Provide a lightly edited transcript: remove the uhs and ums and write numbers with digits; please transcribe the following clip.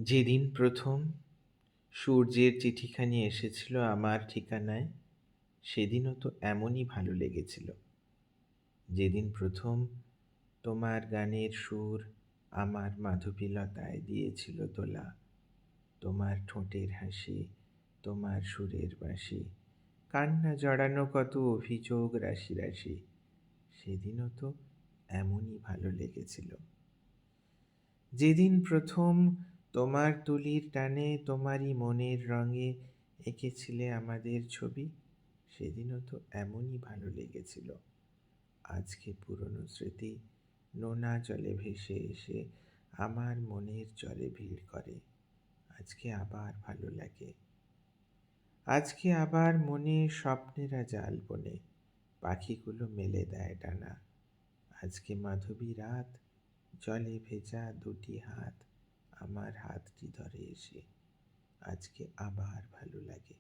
যেদিন প্রথম সূর্যের চিঠিখানি এসেছিল আমার ঠিকানায়, সেদিনও তো এমনই ভালো লেগেছিল। যেদিন প্রথম তোমার গানের সুর আমার মাধবীলতায় দিয়েছিল দোলা, তোমার ঠোঁটের হাসি, তোমার সুরের বাঁশি, কান্না জড়ানো কত অভিযোগ রাশি রাশি, সেদিনও তো এমনই ভালো লেগেছিল। যেদিন প্রথম তোমার তুলির টানে তোমারই মনের রঙে এঁকেছিলে আমাদের ছবি, সেদিনও তো এমনই ভালো লেগেছিল। আজকে পুরনো স্মৃতি নোনা জলে ভেসে এসে আমার মনের জলে ভিড় করে। আজকে আবার ভালো লাগে। আজকে আবার মনে স্বপ্নেরা জাল বনে, পাখিগুলো মেলে দেয় ডানা। আজকে মাধবী রাত, জলে ভেজা দুটি হাত আমার হাতটি ধরে এসে, আজকে আবার ভালো লাগে।